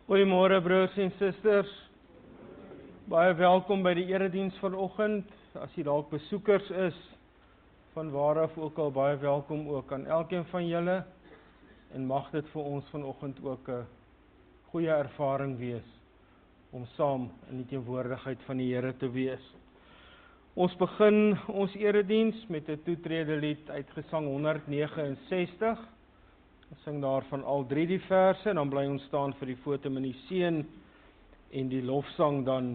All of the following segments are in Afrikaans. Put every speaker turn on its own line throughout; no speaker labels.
Goeiemôre broers en susters. Baie welkom by die erediens vanoggend. As jy dalk besoekers is, van waar af ook al baie welkom ook aan elkeen van julle. En mag dit vir ons vanoggend ook 'n goeie ervaring wees om saam in die teenwoordigheid van die Here te wees. Ons begin ons erediens met 'n toetrede lied uit Gesang 169. Ons sing daarvan al 3 die verse en dan bly ons staan vir die fotum in die seën en die lofsang dan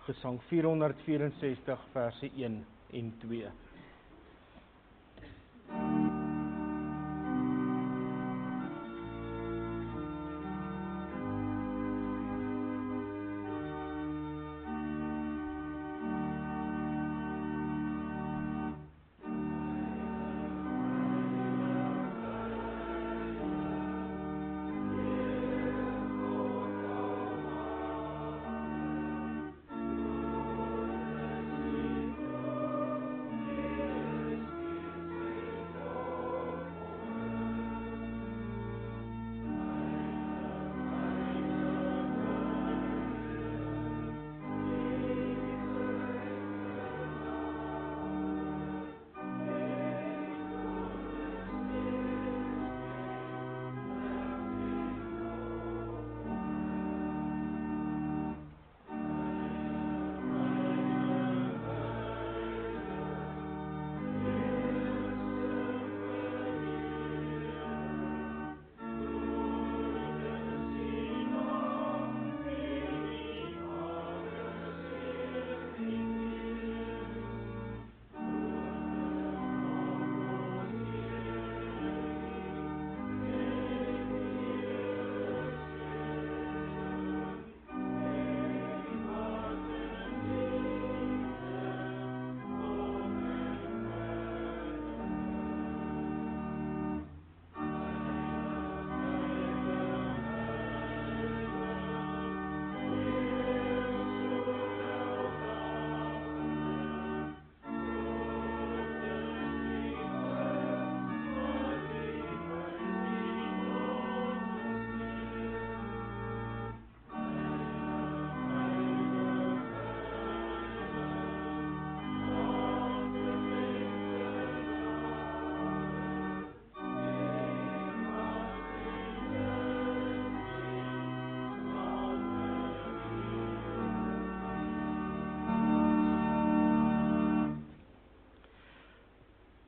Gesang 464 verse 1 en 2.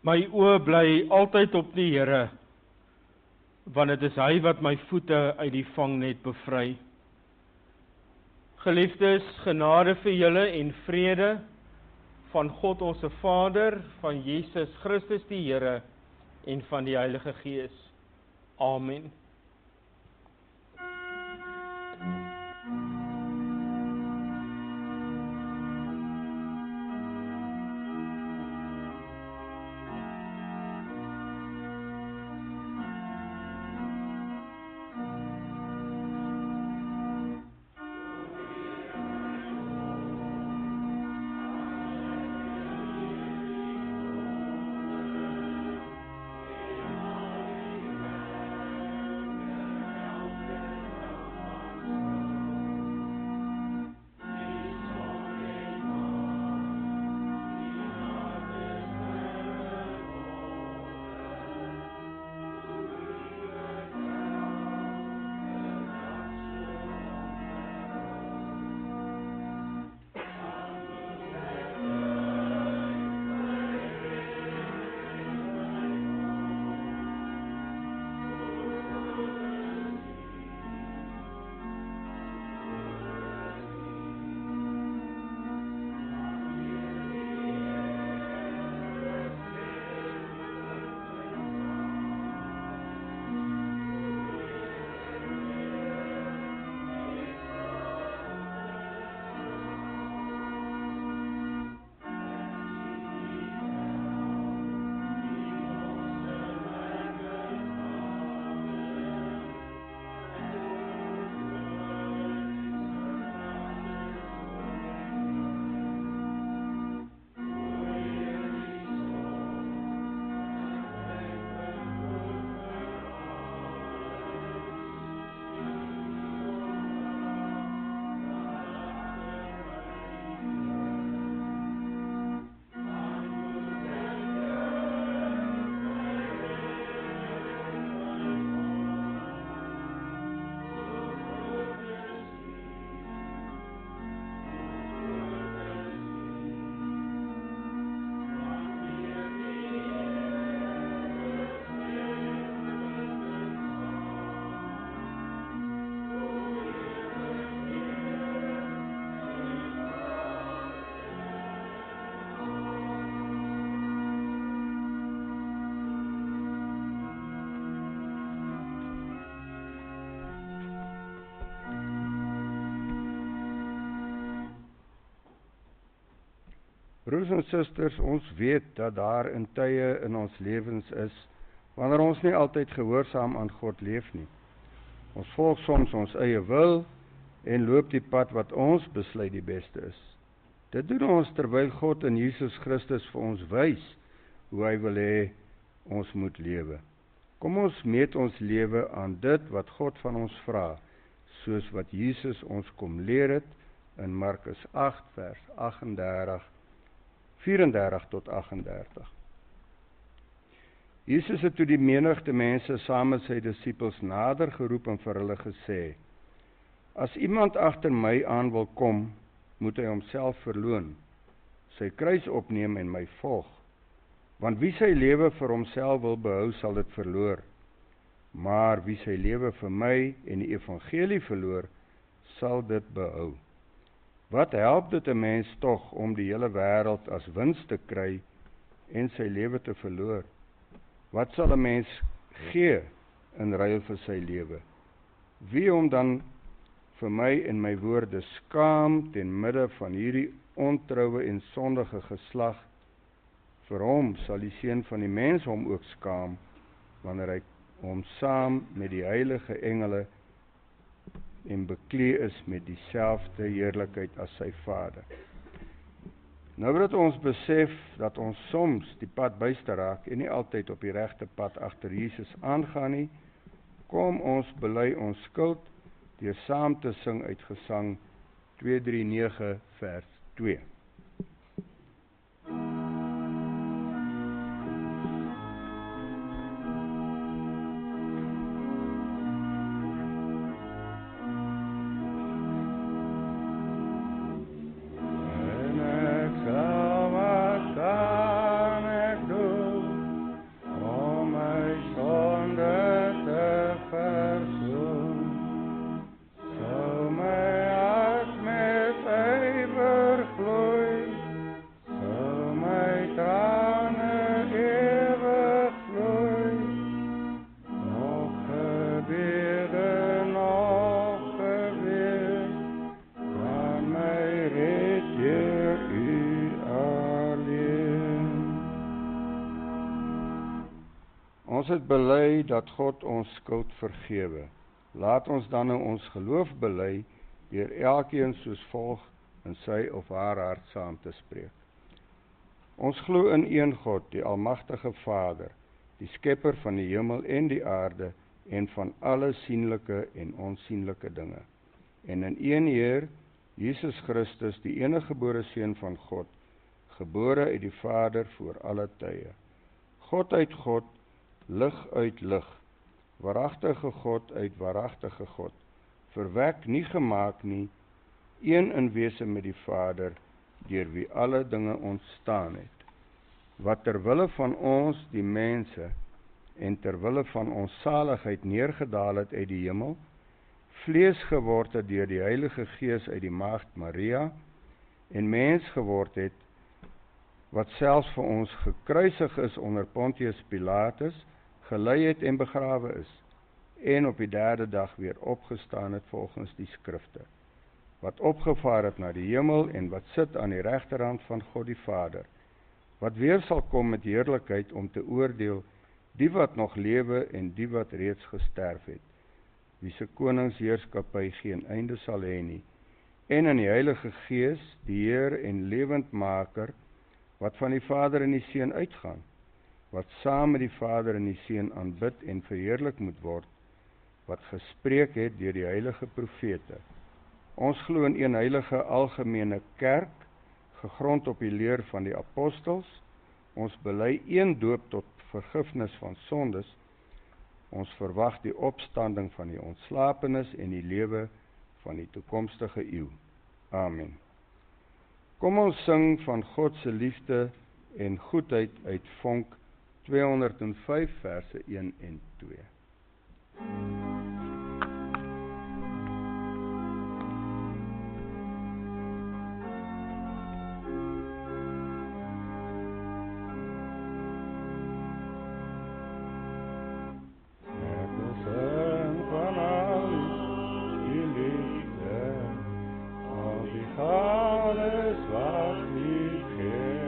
My oë bly altyd op die Here, want dit is hy wat my voete uit die vangnet bevry. Geliefdes, genade vir julle en vrede van God ons Vader, van Jesus Christus die Here en van die Heilige Gees. Amen.
Broers en susters, ons weet dat daar in tye in ons lewens is, wanneer ons nie altyd gehoorsaam aan God leef nie. Ons volg soms ons eie wil en loop die pad wat ons besluit die beste is. Dit doen ons terwyl God in Jesus Christus vir ons wys hoe hy wil hê ons moet lewe. Kom ons meet ons lewe aan dit wat God van ons vra, soos wat Jesus ons kom leer het in Markus 8 vers 34 tot 38. Jesus het toe die menigte mense saam met sy disippels nader geroep en vir hulle gesê: As iemand agter my aan wil kom, moet hy homself verloon, sy kruis opneem en my volg. Want wie sy lewe vir homself wil behou, sal dit verloor. Maar wie sy lewe vir my en die evangelie verloor, sal dit behou. Wat help dit 'n mens tog om die hele wêreld as wins te kry en sy lewe te verloor? Wat sal 'n mens gee in ruil vir sy lewe? Wie hom dan vir my en my woorde skaam ten midde van hierdie ontroue en sondige geslag, vir hom sal die Seun van die mens hom ook skaam, wanneer hy hom saam met die heilige engele en beklee is met dieselfde heerlikheid as sy Vader. Nou dat ons besef dat ons soms die pad byster raak en nie altyd op die regte pad agter Jesus aangaan nie, kom ons bely ons skuld deur saam te sing uit Gesang 239 vers 2. Ons het bely dat God ons skuld vergewe. Laat ons dan nou ons geloof bely deur elkeen soos volg in sy of haar hart saam te spreek. Ons glo in een God, die almagtige Vader, die skepper van die hemel en die aarde en van alle sienlike en onsienlike dinge. En in een Heer, Jesus Christus, die eniggebore Seun van God, gebore uit die Vader voor alle tye. God uit God, lig uit lig, waaragtige God uit waaragtige God, verwek nie gemaak nie, een in wese met die Vader, deur wie alle dinge ontstaan het, wat terwille van ons die mense en terwille van ons saligheid neergedaal het uit die hemel, vlees geword het deur die Heilige Gees uit die maagd Maria, en mens geword het, wat selfs vir ons gekruisig is onder Pontius Pilatus, gelei het en begrawe is, en op die derde dag weer opgestaan het volgens die skrifte, wat opgevaar het na die hemel en wat sit aan die regterhand van God die Vader, wat weer sal kom met heerlikheid om te oordeel die wat nog lewe en die wat reeds gesterf het, wie se koningsheerskappy geen einde sal hê nie, en in die Heilige Gees, die Heer en lewendmaker, wat van die Vader en die Seun uitgaan, wat saam met die Vader en die Seun aanbid en verheerlik moet word, wat gespreek het deur die heilige profete. Ons glo in een heilige algemene kerk, gegrond op die leer van die apostels, ons bely een doop tot vergifnis van sondes, ons verwag die opstanding van die ontslapenis en die lewe van die toekomstige eeu. Amen. Kom ons sing van God se liefde en goedheid uit Vonk 205 verse 1 en 2.
Alles wat lief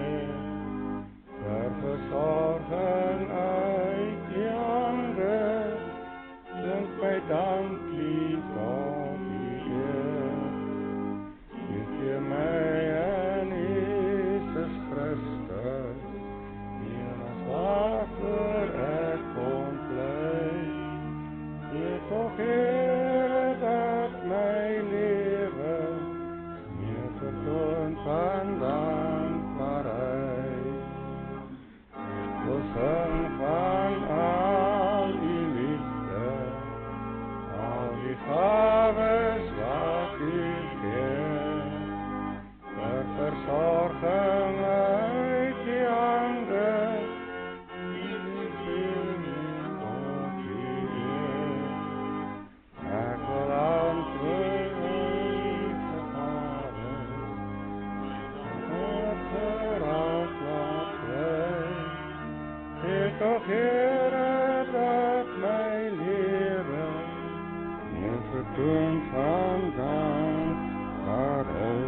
kant waaruit.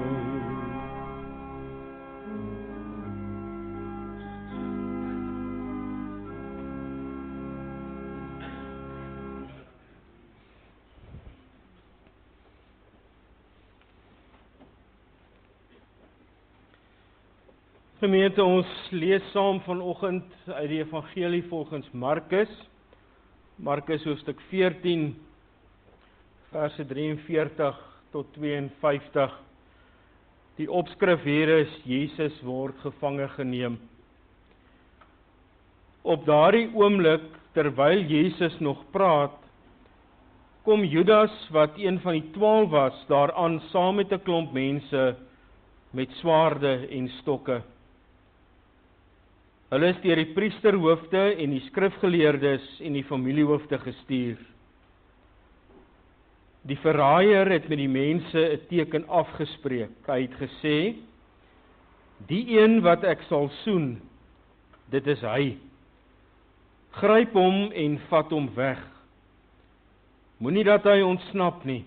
Gemeente, ons lees saam vanoggend uit die evangelie volgens Markus. Markus hoofstuk 14, verse 43 tot 52. Die opskrif hier is: Jesus word gevange geneem. Op daardie oomblik, terwyl Jesus nog praat, kom Judas, wat een van die 12 was, daaraan saam met 'n klomp mense met swaarde en stokke. Hulle is deur die priesterhoofde en die skrifgeleerdes en die familiehoofde gestuur. Die verraaier het met die mense 'n teken afgespreek. Hy het gesê: "Die een wat ek sal soen, dit is hy. Gryp hom en vat hom weg. Moenie dat hy ontsnap nie."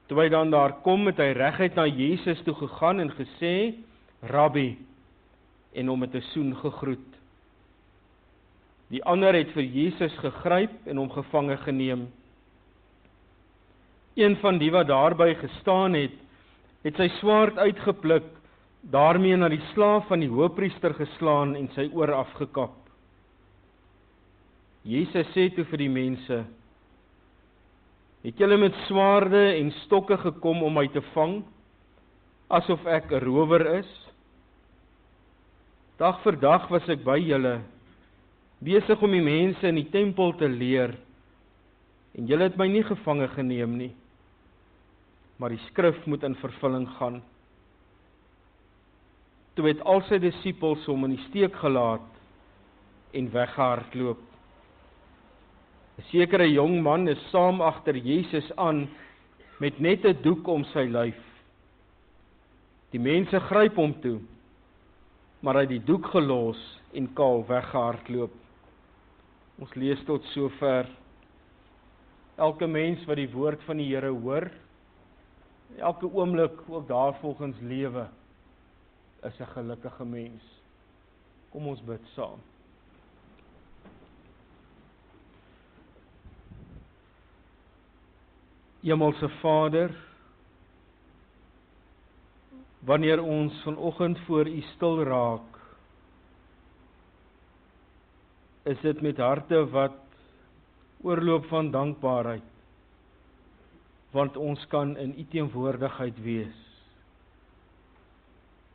Toe hy dan daar kom, het hy reguit na Jesus toe gegaan en gesê: "Rabbi," en hom met 'n soen gegroet. Die ander het vir Jesus gegryp en hom gevange geneem. Een van die wat daarby gestaan het sy swaard uitgepluk, daarmee na die slaaf van die hoofpriester geslaan en sy oor afgekap. Jesus sê toe vir die mense: "Het julle met swaarde en stokke gekom om my te vang, asof ek 'n rower is? Dag vir dag was ek by julle, besig om die mense in die tempel te leer, en julle het my nie gevange geneem nie. Maar die skrif moet in vervulling gaan." Toe het al sy disippels hom in die steek gelaat en weggehardloop. 'n Sekere jong man is saam agter Jesus aan met net 'n doek om sy lyf. Die mense gryp hom toe, maar hy het die doek gelos en kaal weggehardloop. Ons lees tot sover. Elke mens wat die woord van die Here hoor, elke oomblik ook daarvolgens lewe, is 'n gelukkige mens. Kom ons bid saam. Hemelse Vader, wanneer ons vanoggend voor U stil raak, is dit met harte wat oorloop van dankbaarheid, want ons kan in U teenwoordigheid wees.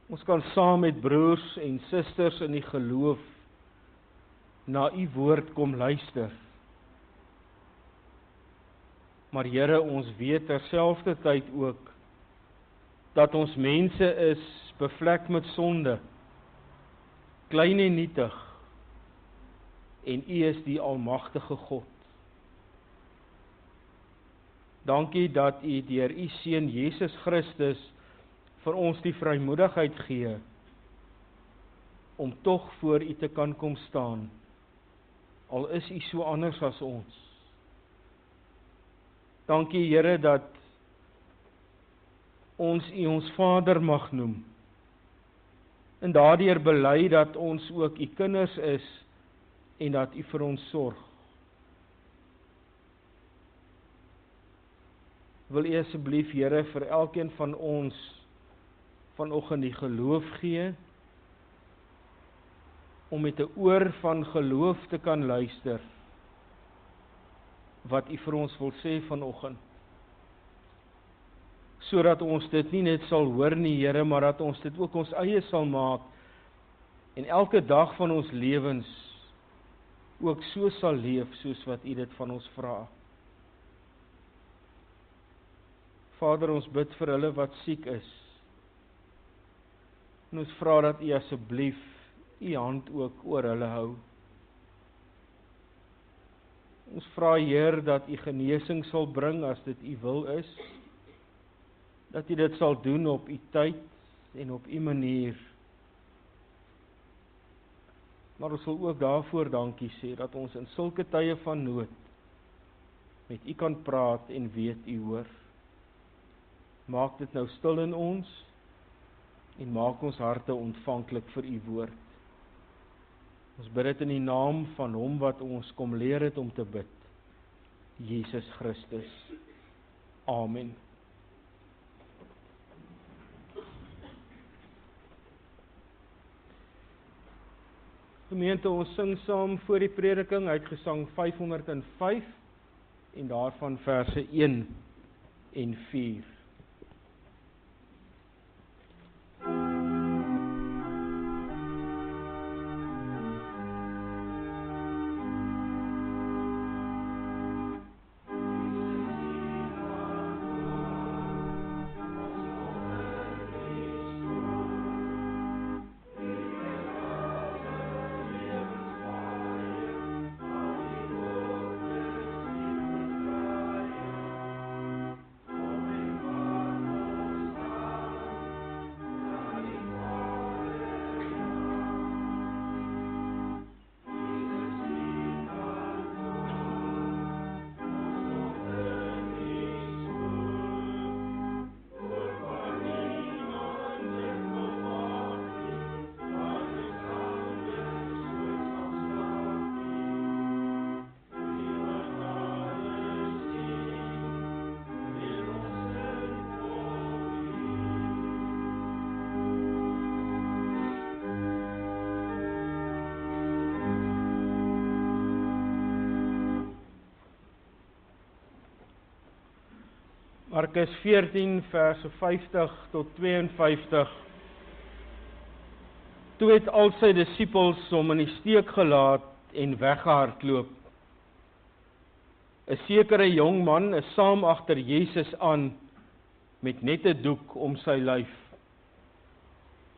Ons kan saam met broers en susters in die geloof na U woord kom luister. Maar Here, ons weet terselfdertyd ook dat ons mense is bevlek met sonde, klein en nietig, en U is die almagtige God. Dankie dat U deur U Seun Jesus Christus vir ons die vrymoedigheid gee om tog voor U te kan kom staan, al is U so anders as ons. Dankie Here dat ons U ons Vader mag noem, en daardeur bely dat ons ook U kinders is, en dat U vir ons sorg. Wil U asseblief, Here, vir elkeen van ons vanoggend die geloof gee, om met 'n oor van geloof te kan luister, wat U vir ons wil sê vanoggend. Sodat ons dit nie net sal hoor nie, Here, maar dat ons dit ook ons eie sal maak, en elke dag van ons lewens ook so sal leef, soos wat U dit van ons vra. Vader, ons bid vir hulle wat siek is, en ons vra dat U asseblief U hand ook oor hulle hou. Ons vra, Heer, dat U genesing sal bring as dit U wil is, dat U dit sal doen op U tyd en op U manier. Maar ons wil ook daarvoor dankie sê, dat ons in sulke tye van nood met U kan praat en weet U hoor. Maak dit nou stil in ons en maak ons harte ontvanklik vir U woord. Ons bid dit in die naam van Hom wat ons kom leer het om te bid, Jesus Christus. Amen. Gemeente, ons sing saam voor die prediking uit Gesang 505 en daarvan verse 1 en 4. Markus 14 verse 50 tot 52. Toe het al sy disippels hom in die steek gelaat en weggehardloop. 'n sekere jong man is saam agter Jesus aan met net 'n doek om sy lyf.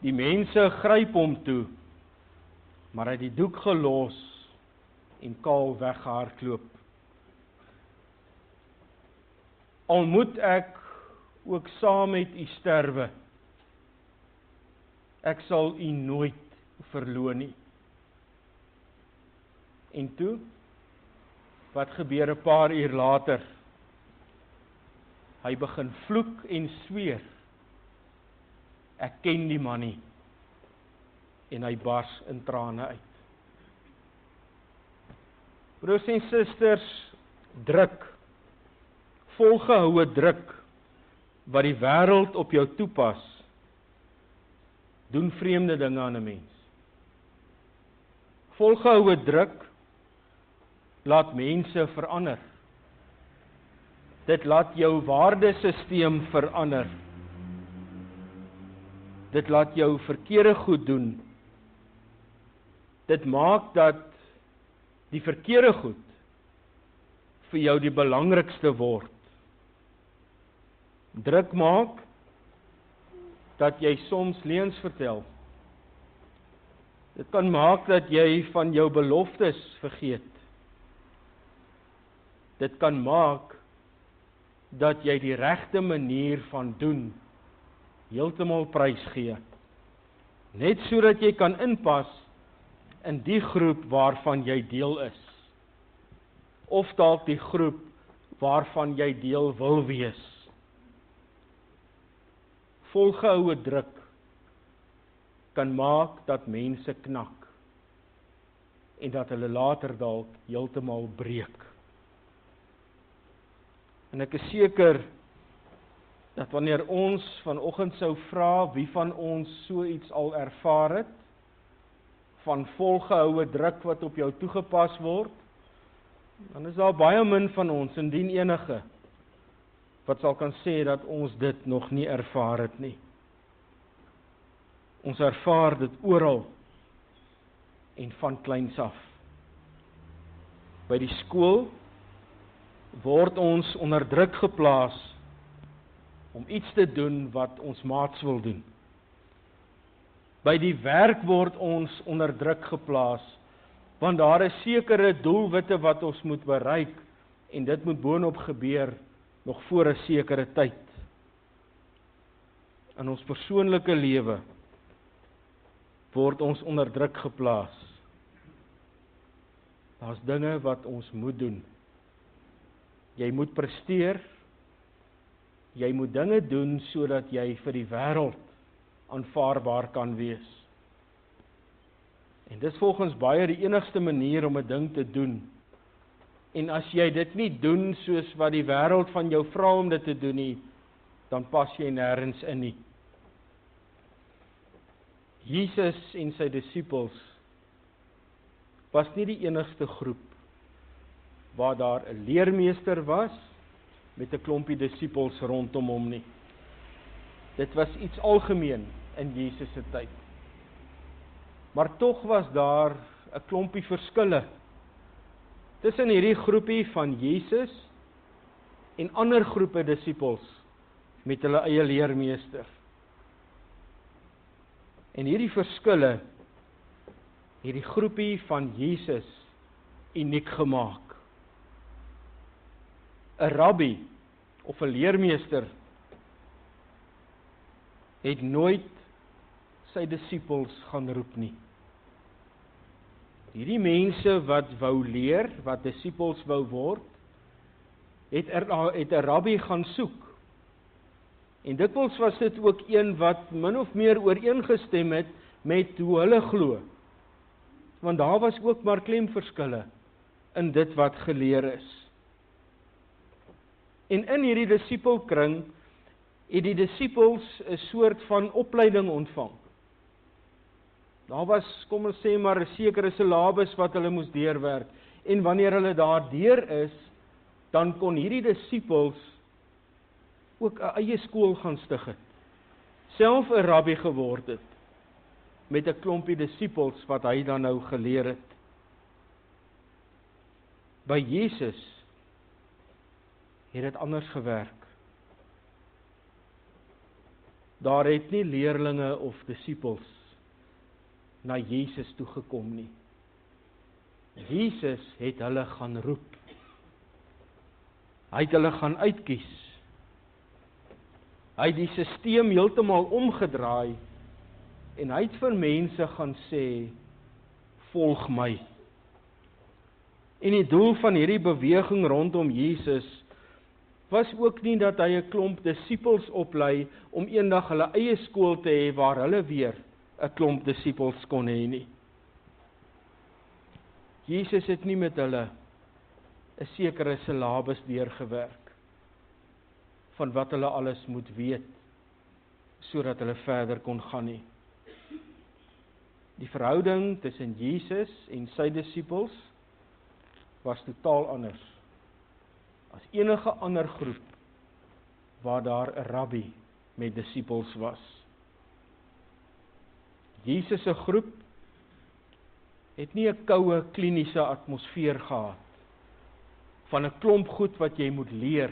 Die mense gryp hom toe, maar hy het die doek gelos en kaal weggehardloop. Al moet ek ook saam met U sterwe, ek sal U nooit verloon nie. En toe, wat gebeur 'n paar uur later? Hy begin vloek en sweer, ek ken die man nie, en hy bars in trane uit. Broers en susters, druk, volgehoue druk, wat die wêreld op jou toepas, doen vreemde dinge aan 'n mens. Volgehoue druk, laat mense verander. Dit laat jou waardesisteem verander. Dit laat jou verkeerde goed doen. Dit maak dat die verkeerde goed vir jou die belangrikste word. Druk maak dat jy soms leuns vertel. Dit kan maak dat jy van jou beloftes vergeet. Dit kan maak dat jy die regte manier van doen heeltemal prysgee. Net sodat jy kan inpas in die groep waarvan jy deel is. Of dalk die groep waarvan jy deel wil wees. Volgehoue druk kan maak dat mense knak en dat hulle later dalk heeltemal breek. En ek is seker dat wanneer ons vanoggend sou vra wie van ons so iets al ervaar het, van volgehoue druk wat op jou toegepas word, dan is daar baie min van ons, indien enige, wat sal kan sê dat ons dit nog nie ervaar het nie. Ons ervaar dit oral en van kleins af. By die skool word ons onder druk geplaas om iets te doen wat ons maats wil doen. By die werk word ons onder druk geplaas, want daar is sekere doelwitte wat ons moet bereik, en dit moet boonop gebeur nog voor 'n sekere tyd. In ons persoonlike lewe word ons onder druk geplaas. Daar's dinge wat ons moet doen. Jy moet presteer. Jy moet dinge doen sodat jy vir die wêreld aanvaarbaar kan wees. En dis volgens baie die enigste manier om 'n ding te doen. En as jy dit nie doen soos wat die wêreld van jou vra om dit te doen nie, dan pas jy nêrens in nie. Jesus en sy disippels was nie die enigste groep waar daar 'n leermeester was met 'n klompie disippels rondom hom nie. Dit was iets algemeen in Jesus se tyd. Maar tog was daar 'n klompie verskille tussen hierdie groepie van Jesus en ander groepe disippels met hulle eie leermeester. En hierdie verskille het die groepie van Jesus uniek gemaak. 'n Rabbi of 'n leermeester het nooit sy disippels gaan roep nie. Hierdie mense wat wou leer, wat disippels wou word, het 'n rabbi gaan soek. En dikwels was dit ook een wat min of meer ooreengestem het met hoe hulle glo. Want daar was ook maar klemverskille in dit wat geleer is. En in hierdie disipelkring het die disippels 'n soort van opleiding ontvang. Daar was, kom ons sê maar, 'n sekere syllabus wat hulle moes deurwerk. En wanneer hulle daar deur is, dan kon hierdie disippels ook 'n eie skool gaan stig het. Self 'n rabbi geword het met 'n klompie disippels wat hy dan nou geleer het. By Jesus het dit anders gewerk. Daar het nie leerlinge of disippels na Jesus toe gekom nie. Jesus het hulle gaan roep. Hy het hulle gaan uitkies. Hy het die stelsel heeltemal omgedraai en hy het vir mense gaan sê, volg my. En die doel van hierdie beweging rondom Jesus was ook nie dat hy 'n klomp disippels oplei om eendag hulle eie skool te hê waar hulle weer 'n klomp disippels kon hê nie. Jesus het nie met hulle 'n sekere syllabus deurgewerk van wat hulle alles moet weet sodat hulle verder kon gaan nie. Die verhouding tussen Jesus en sy disippels was totaal anders as enige ander groep waar daar 'n rabbi met disippels was. Jesus se groep het nie 'n koue kliniese atmosfeer gehad van 'n klomp goed wat jy moet leer,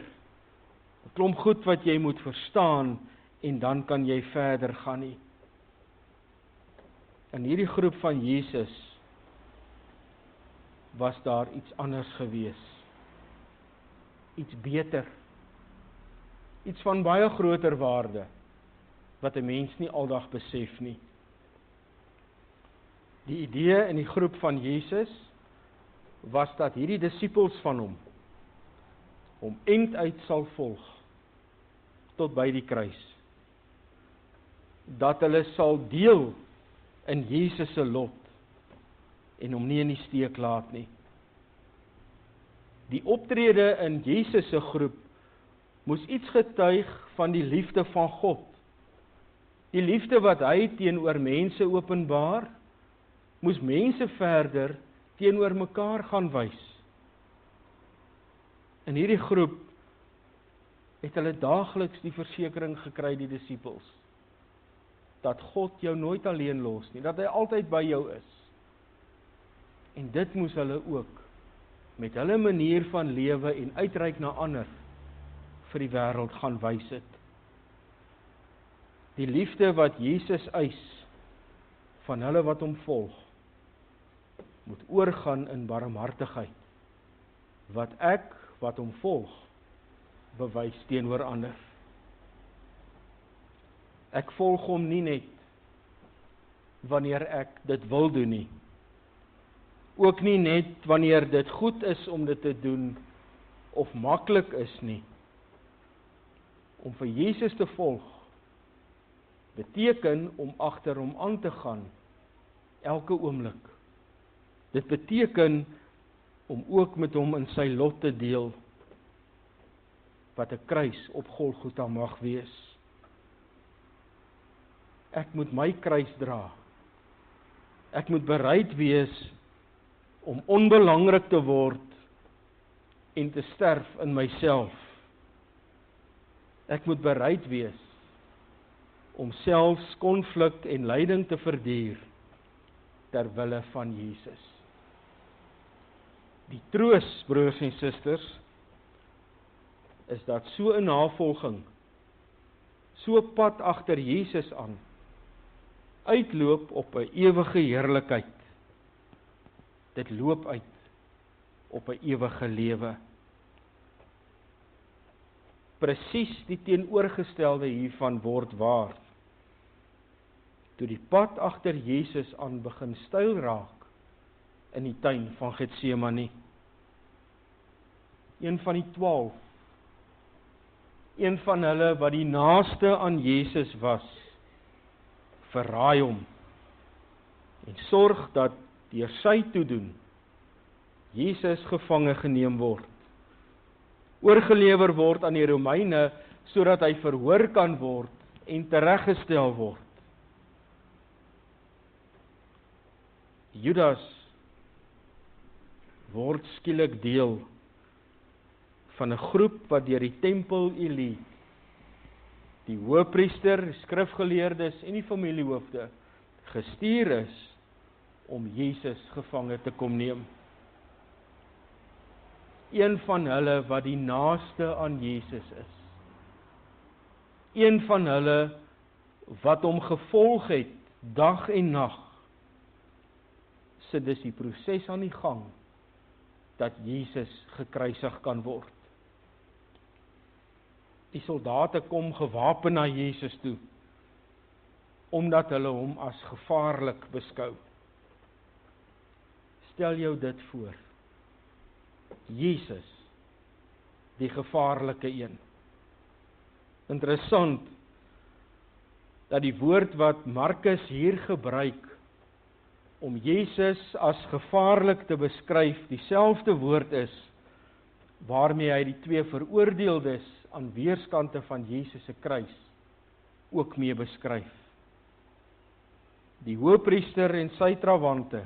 'n klomp goed wat jy moet verstaan en dan kan jy verder gaan nie. In hierdie groep van Jesus was daar iets anders gewees. Iets beter. Iets van baie groter waarde wat 'n mens nie aldag besef nie. Die idee in die groep van Jesus was dat hierdie disippels van hom end uit sal volg tot by die kruis. Dat hulle sal deel in Jesus se lot en hom nie in die steek laat nie. Die optrede in Jesus se groep moes iets getuig van die liefde van God. Die liefde wat hy teenoor mense openbaar, moes mense verder teenoor mekaar gaan wys. In hierdie groep het hulle daagliks die versekering gekry, die disippels, dat God jou nooit alleen los nie, dat hy altyd by jou is. En dit moes hulle ook met hulle manier van lewe en uitreik na ander vir die wêreld gaan wys het. Die liefde wat Jesus eis van hulle wat hom volg, moet oorgaan in barmhartigheid, wat ek wat hom volg bewys teenoor ander. Ek volg hom nie net wanneer ek dit wil doen nie, ook nie net wanneer dit goed is om dit te doen of maklik is nie. Om vir Jesus te volg beteken om agter hom aan te gaan elke oomblik. Dit beteken om ook met hom in sy lot te deel, wat 'n kruis op Golgotha mag wees. Ek moet my kruis dra. Ek moet bereid wees om onbelangrik te word en te sterf in myself. Ek moet bereid wees om selfs konflik en lyding te verduur ter wille van Jesus. Die troos, broers en susters, is dat so 'n navolging, so pad agter Jesus aan, uitloop op 'n ewige heerlikheid. Dit loop uit op 'n ewige lewe. Presies die teenoorgestelde hiervan word waar. Toe die pad agter Jesus aan begin styl raak in die tuin van Getsemane. Een van die 12, een van hulle wat die naaste aan Jesus was, verraai hom en sorg dat deur sy toedoen Jesus gevange geneem word, oorgelewer word aan die Romeine sodat hy verhoor kan word en tereggestel word. Judas word skielik deel van 'n groep wat deur die tempelelite, die hoëpriester, die skrifgeleerdes en die familiehoofde gestuur is om Jesus gevange te kom neem. Een van hulle wat die naaste aan Jesus is. Een van hulle wat hom gevolg het dag en nag. Sit dus die proses aan die gang dat Jesus gekruisig kan word. Die soldate kom gewapen na Jesus toe, omdat hulle hom as gevaarlik beskou. Stel jou dit voor. Jesus, die gevaarlike een. Interessant, dat die woord wat Markus hier gebruik, om Jesus as gevaarlik te beskryf, dieselfde woord is, waarmee hy die twee veroordeeldes aan weerskante van Jesus se kruis ook mee beskryf. Die hoëpriester en sy trawante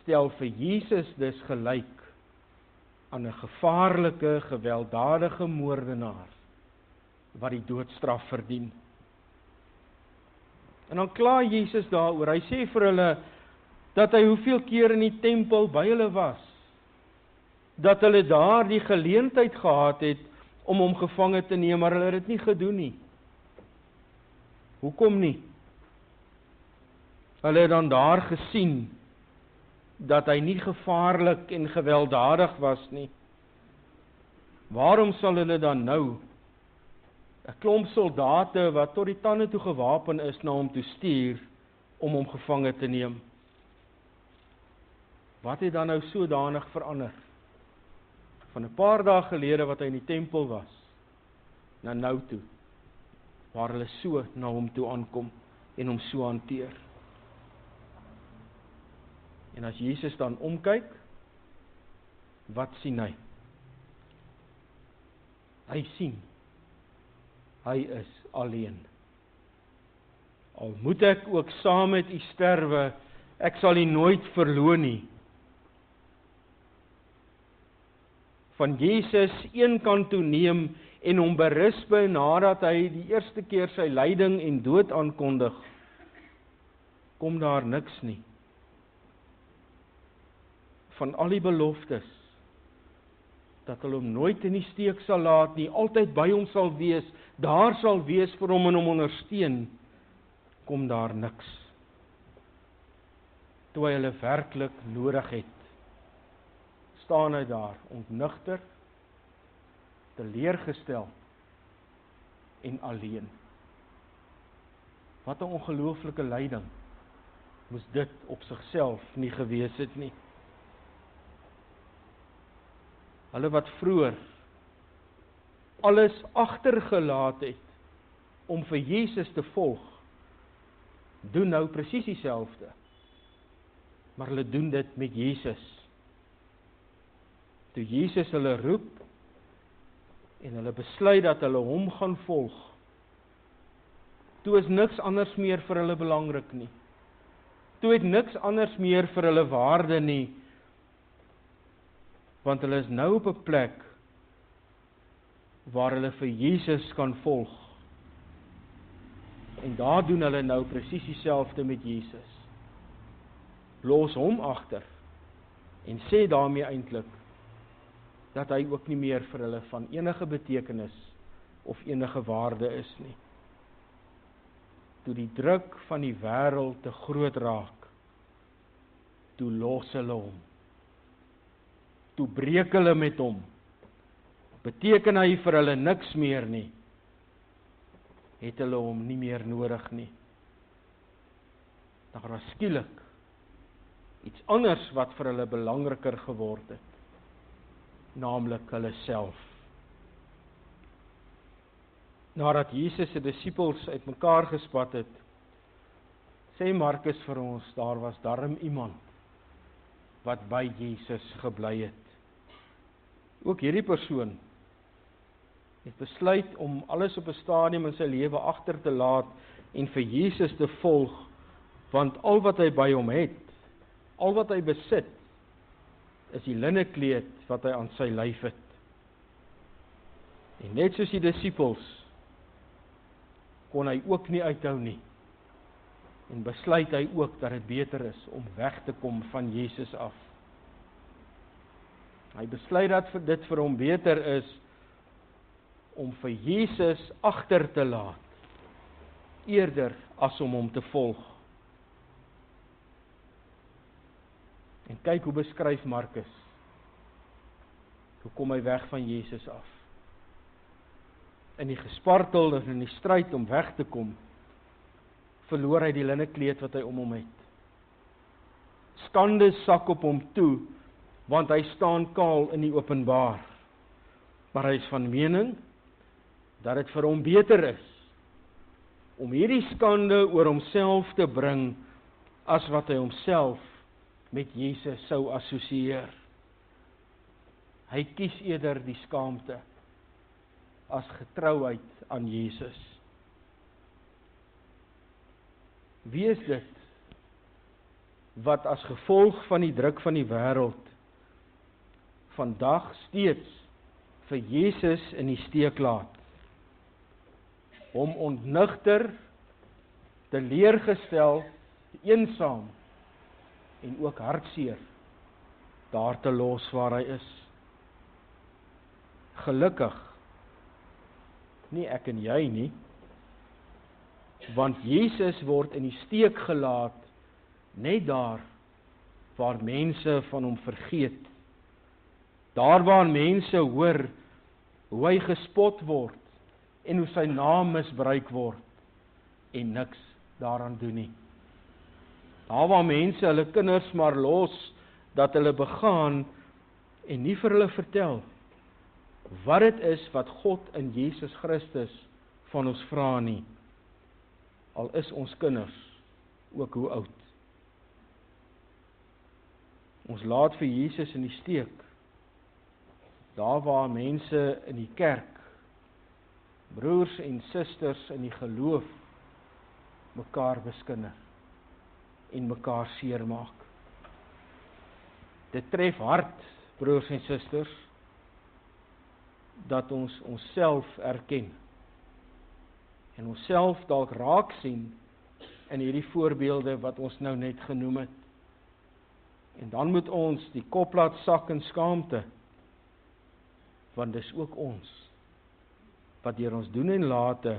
stel vir Jesus dus gelyk aan 'n gevaarlike, gewelddadige moordenaar wat die doodstraf verdien. En dan kla Jesus daaroor. Hy sê vir hulle dat hy hoeveel keer in die tempel by hulle was, dat hulle daar die geleentheid gehad het om hom gevange te neem, maar hulle het dit nie gedoen nie. Hoekom nie? Hulle het dan daar gesien dat hy nie gevaarlik en gewelddadig was nie. Waarom sal hulle dan nou 'n klomp soldate wat tot die tande toe gewapen is na hom toe stuur om hom gevange te neem? Wat het dan nou sodanig verander? Van 'n paar dae gelede wat hy in die tempel was, na nou toe, waar hulle so na hom toe aankom en hom so hanteer. En as Jesus dan omkyk, wat sien hy? Hy sien, hy is alleen. Al moet ek ook saam met u sterwe, ek sal u nooit verloon nie. Van Jesus een kant toe neem en hom berusp nadat hy die eerste keer sy lyding en dood aankondig, kom daar niks nie. Van al die beloftes, dat hulle hom nooit in die steek sal laat nie, altyd by hom sal wees, daar sal wees vir hom en hom ondersteun, kom daar niks. Toe hy hulle werklik nodig het, staan hy daar, ontnugter, teleurgestel en alleen. Wat 'n ongelooflike lyding moes dit op sigself nie gewees het nie. Hulle wat vroeër alles agtergelaat het om vir Jesus te volg, doen nou presies dieselfde. Maar hulle doen dit met Jesus. Toe Jesus hulle roep en hulle besluit dat hulle hom gaan volg, toe is niks anders meer vir hulle belangrik nie. Toe het niks anders meer vir hulle waarde nie, want hulle is nou op 'n plek waar hulle vir Jesus kan volg. En daar doen hulle nou presies dieselfde met Jesus. Los hom agter en sê daarmee eintlik dat hy ook nie meer vir hulle van enige betekenis of enige waarde is nie. Toe die druk van die wêreld te groot raak, toe los hulle hom. Toe breek hulle met hom. Beteken hy vir hulle niks meer nie, het hulle hom nie meer nodig nie. Daar was skielik iets anders wat vir hulle belangriker geword het, naamlik hulle self. Nadat Jesus se disippels uitmekaar gespat het, sê Markus vir ons, daar was darm iemand wat by Jesus gebly het. Ook hierdie persoon het besluit om alles op 'n stadium in sy lewe agter te laat en vir Jesus te volg, want al wat hy by hom het, al wat hy besit, is die linnekleed wat hy aan sy lyf het. En net soos die disippels, kon hy ook nie uithou nie, en besluit hy ook dat dit beter is om weg te kom van Jesus af. Hy besluit dat dit vir hom beter is om vir Jesus agter te laat, eerder as om hom te volg. En kyk hoe beskryf Markus, hoe kom hy weg van Jesus af. In die gespartel en in die stryd om weg te kom, verloor hy die linnekleed wat hy om hom het. Skande sak op hom toe, want hy staan kaal in die openbaar. Maar hy is van mening dat dit vir hom beter is om hierdie skande oor homself te bring, as wat hy homself met Jesus sou assosieer. Hy kies eerder die skaamte as getrouheid aan Jesus. Wie is dit wat as gevolg van die druk van die wêreld vandag steeds vir Jesus in die steek laat? Hom ontnigter, teleurgestel, eensaam en ook hartseer daar te los waar hy is. Gelukkig, nie ek en jy nie, want Jesus word in die steek gelaat net daar waar mense van hom vergeet. Daar waar mense hoor hoe hy gespot word en hoe sy naam misbruik word en niks daaraan doen nie. Daar waar mense hulle kinders maar los dat hulle begaan en nie vir hulle vertel wat dit is wat God in Jesus Christus van ons vra nie, al is ons kinders ook hoe oud. Ons laat vir Jesus in die steek, daar waar mense in die kerk, broers en susters in die geloof, mekaar beskinder en mekaar seermaak. Dit tref hard, broers en susters, dat ons onsself erken en onsself dalk raak sien in hierdie voorbeelde wat ons nou net genoem het. En dan moet ons die kop laat sak in skaamte, want dis ook ons wat deur ons doen en late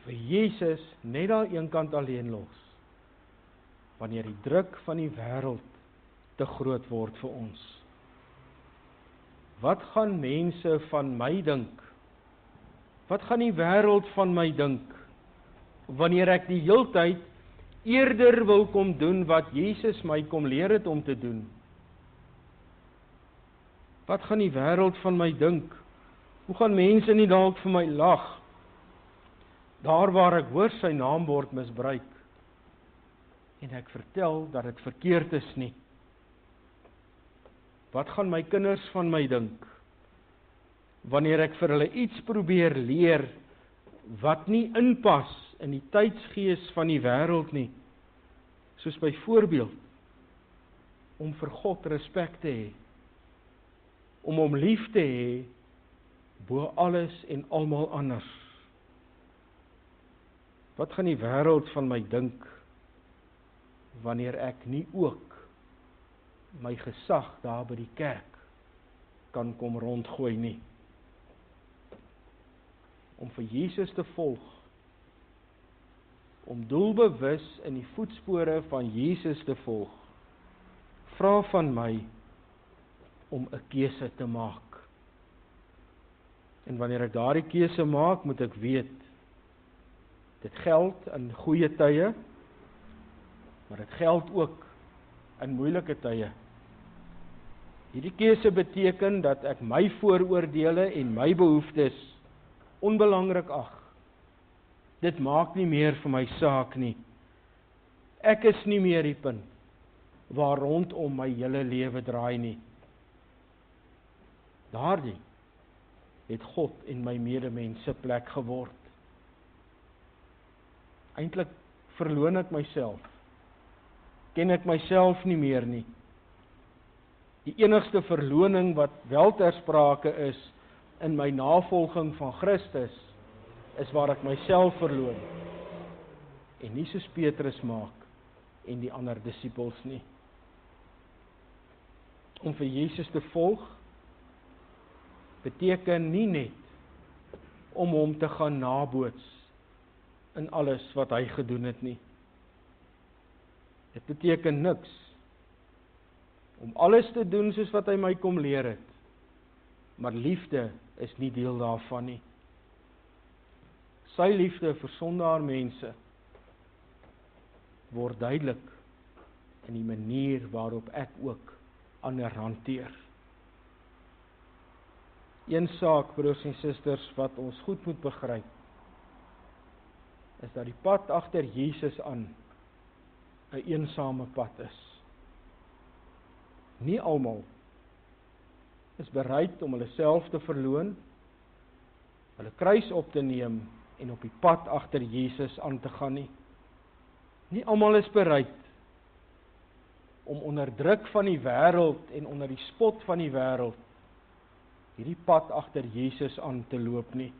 vir Jesus net daar eenkant alleen los, wanneer die druk van die wêreld te groot word vir ons. Wat gaan mense van my dink? Wat gaan die wêreld van my dink, wanneer ek die heeltyd eerder wil kom doen wat Jesus my kom leer het om te doen? Wat gaan die wêreld van my dink? Hoe gaan mense nie dalk vir my lag? Daar waar ek hoor sy naam word misbruik en ek vertel dat dit verkeerd is nie. Wat gaan my kinders van my dink wanneer ek vir hulle iets probeer leer wat nie inpas in die tydsgees van die wêreld nie? Soos byvoorbeeld om vir God respek te hê, om hom lief te hê bo alles en almal anders. Wat gaan die wêreld van my dink wanneer ek nie ook my gesag daar by die kerk kan kom rondgooi nie? Om vir Jesus te volg, om doelbewus in die voetspore van Jesus te volg, vra van my om 'n keuse te maak. En wanneer ek daardie keuse maak, moet ek weet, dit geld in goeie tye, maar dit geld ook in moeilike tye. Hierdie keuse beteken dat ek my vooroordeele en my behoeftes onbelangrik ag. Dit maak nie meer vir my saak nie. Ek is nie meer die punt waar rondom my hele lewe draai nie. Daardie het God en my medemense plek geword. Eintlik verloon ek myself. Ken ek myself nie meer nie. Die enigste verloning wat wel ter sprake is in my navolging van Christus, is waar ek myself verloon. En nie soos Petrus maak en die ander disippels nie. Om vir Jesus te volg beteken nie net om hom te gaan naboots in alles wat hy gedoen het nie. Dit beteken niks om alles te doen soos wat hy my kom leer het, maar liefde is nie deel daarvan nie. Sy liefde vir sondaar mense word duidelik in die manier waarop ek ook ander hanteer. Een saak, broers en susters, wat ons goed moet begryp, is dat die pad agter Jesus aan 'n eensame pad is. Nie almal is bereid om hulle self te verloon, hulle kruis op te neem en op die pad agter Jesus aan te gaan nie. Nie almal is bereid om onder druk van die wêreld en onder die spot van die wêreld hierdie pad agter Jesus aan te loop nie.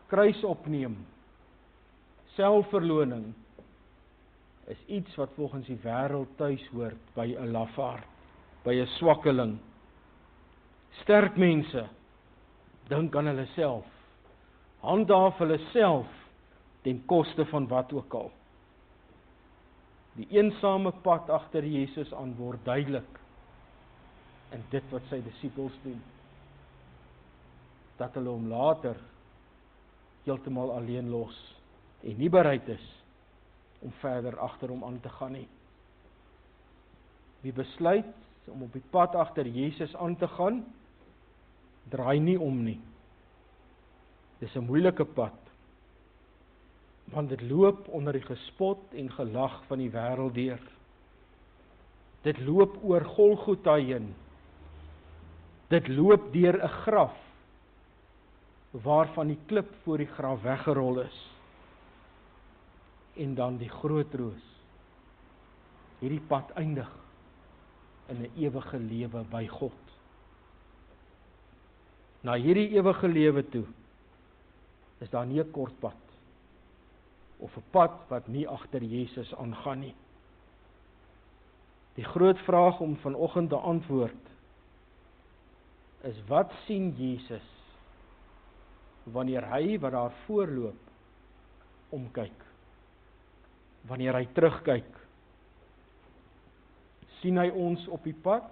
Kruis opneem, selfverloning, is iets wat volgens die wêreld tuis hoort by 'n lafaard, by 'n swakkeling. Sterk mense dink aan hulle self, handhaaf hulle self ten koste van wat ook al. Die eensame pad agter Jesus aan word duidelik in dit wat sy disippels doen, dat hulle hom later heeltemal alleen los en nie bereid is om verder agter hom aan te gaan nie. Wie besluit om op die pad agter Jesus aan te gaan, draai nie om nie. Dis 'n moeilike pad, want dit loop onder die gespot en gelag van die wêreld deur. Dit loop oor Golgotha heen. Dit loop deur 'n graf, waarvan die klip voor die graf weggerol is. En dan die groot roos. Hierdie pad eindig in 'n ewige lewe by God. Na hierdie ewige lewe toe, is daar nie 'n kort pad, of 'n pad wat nie agter Jesus aangaan nie. Die groot vraag om vanoggend te antwoord, is wat sien Jesus, wanneer hy wat daar voorloop, omkyk? Wanneer hy terugkyk, sien hy ons op die pad?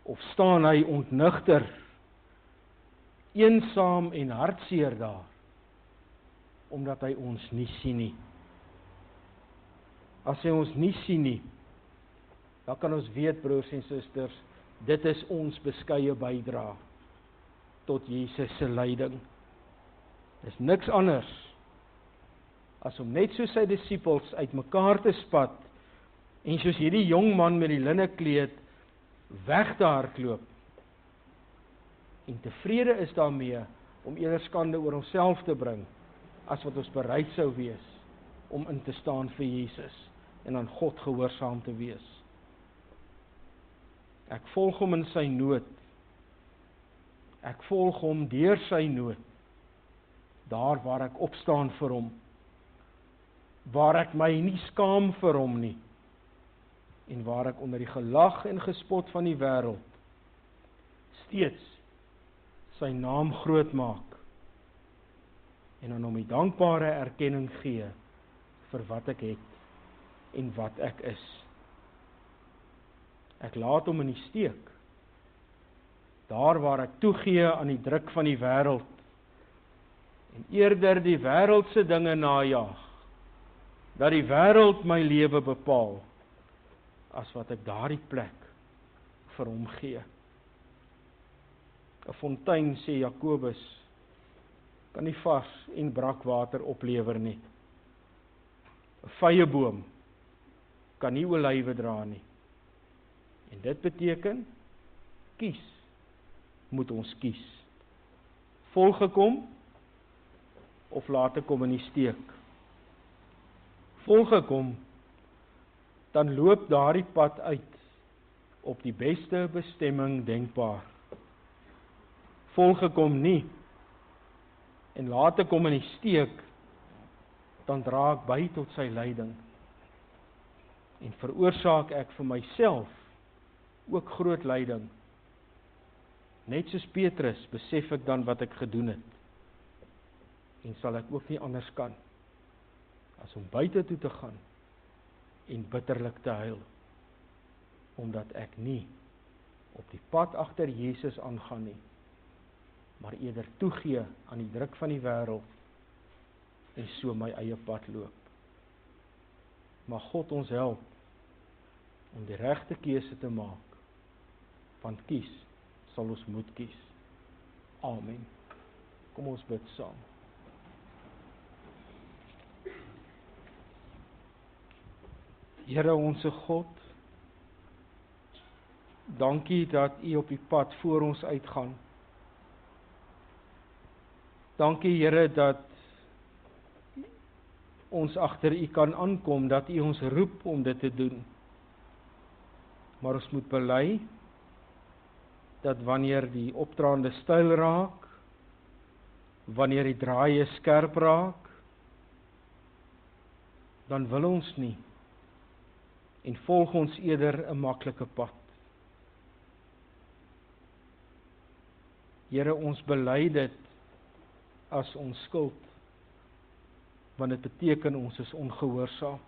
Of staan hy ontnigter, eensaam en hartseer daar, omdat hy ons nie sien nie? As hy ons nie sien nie, dan kan ons weet, broers en susters, dit is ons beskeie bydra tot Jesus se lyding. Dis niks anders as om net so sy disippels uitmekaar te spat en soos hierdie jong man met die linnekleed weg te hardloop en tevrede is daarmee om eerder skande oor homself te bring as wat ons bereid sou wees om in te staan vir Jesus en aan God gehoorsaam te wees. Ek volg hom in sy nood. Ek volg hom deur sy nood. Daar waar ek opstaan vir hom. Waar ek my nie skaam vir hom nie. En waar ek onder die gelag en gespot van die wêreld steeds sy naam groot maak. En aan hom die dankbare erkenning gee vir wat ek het en wat ek is. Ek laat hom in die steek. Daar waar ek toegee aan die druk van die wêreld en eerder die wêreldse dinge najag, dat die wêreld my lewe bepaal, as wat ek daardie plek vir hom gee. 'n Fontein, sê Jakobus, kan nie vars en brakwater oplewer nie. 'n Vyeboom kan nie olywe dra nie. En dit beteken, kies, moet ons kies. Volg ek hom, of laat ek hom in die steek? Volg ek hom, dan loop daardie pad uit op die beste bestemming denkbaar. Volg ek hom nie, en laat ek hom in die steek, dan dra ek by tot sy lyding. En veroorsaak ek vir myself ook groot lyding. Net soos Petrus besef ek dan wat ek gedoen het. En sal ek ook nie anders kan as om buite toe te gaan en bitterlik te huil, omdat ek nie op die pad agter Jesus aangaan nie, maar eerder toegee aan die druk van die wêreld en so my eie pad loop. Mag God ons help om die regte keuse te maak, want kies sal ons moet kies. Amen. Kom ons bid saam. Here onse God, dankie dat U op die pad voor ons uitgaan. Dankie Here dat ons agter U kan aankom, dat U ons roep om dit te doen. Maar ons moet bely dat wanneer die opdraande styl raak, wanneer die draaie skerp raak, dan wil ons nie en volg ons eerder 'n maklike pad. Here, ons bely dit as ons skuld, want dit beteken ons is ongehoorsaam.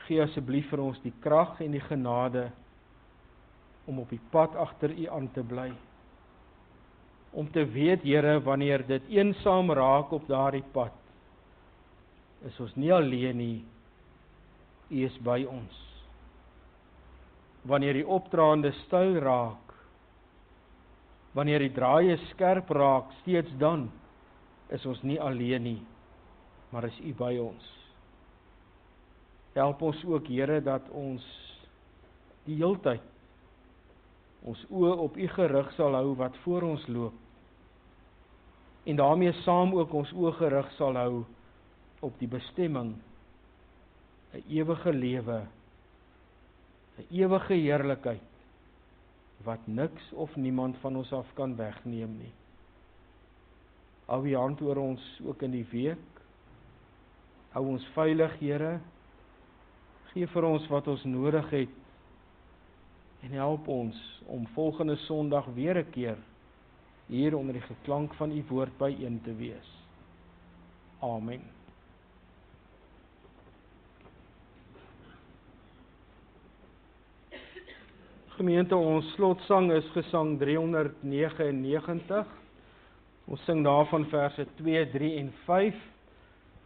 Gee asseblief vir ons die krag en die genade om op die pad agter U aan te bly. Om te weet, Here, wanneer dit eensaam raak op daardie pad, is ons nie alleen nie, U is by ons. Wanneer die opdraande styl raak, wanneer die draaie skerp raak, steeds dan is ons nie alleen nie, maar is U by ons. Help ons ook, Here, dat ons die heeltyd ons oë op U gerig sal hou wat voor ons loop, en daarmee saam ook ons oë gerig sal hou op die bestemming, 'n ewige lewe, 'n ewige heerlikheid, wat niks of niemand van ons af kan wegneem nie. Hou U hand oor ons ook in die week, hou ons veilig, Here, gee vir ons wat ons nodig het, en help ons om volgende Sondag weer 'n keer hier onder die geklank van U woord byeen te wees. Amen. Gemeente, ons slotsang is gesang 399. Ons sing daarvan verse 2, 3 en 5.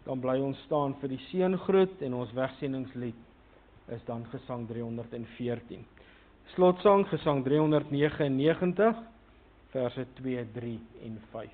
Dan bly ons staan vir die seëngroet en ons wegsendingslid. is dan gesang 314. Slotsang, gesang 399, verse 2, 3 en 5.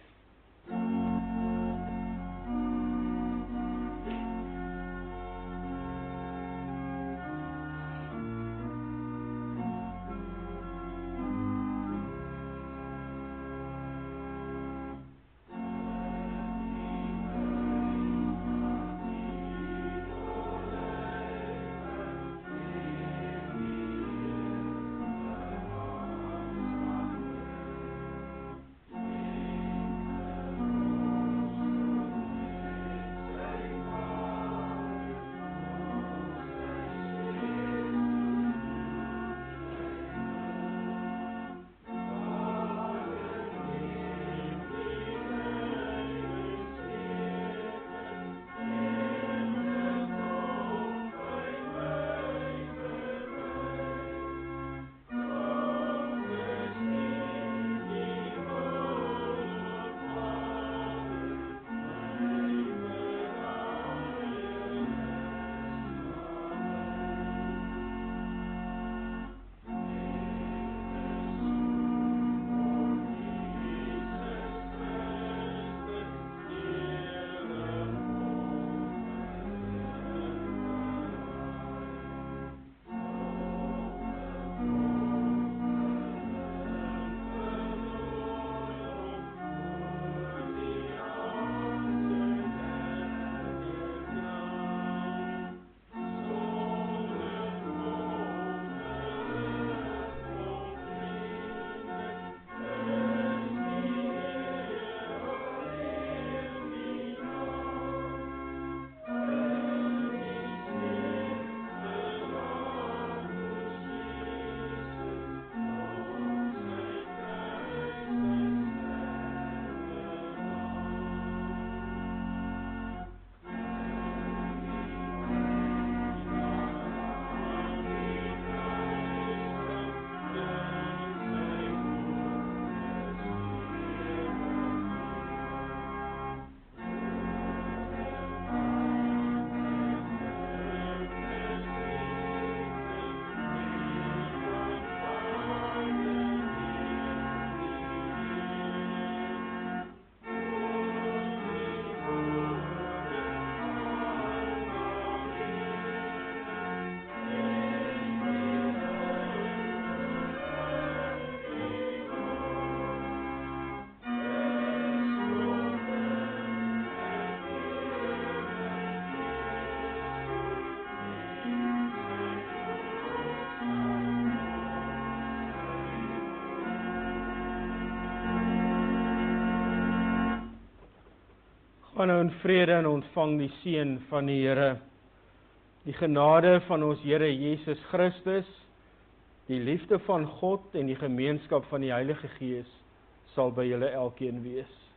Gaan nou in vrede en ontvang die seën van die Here. Die genade van ons Here Jesus Christus, die liefde van God en die gemeenskap van die Heilige Gees sal by julle elkeen wees.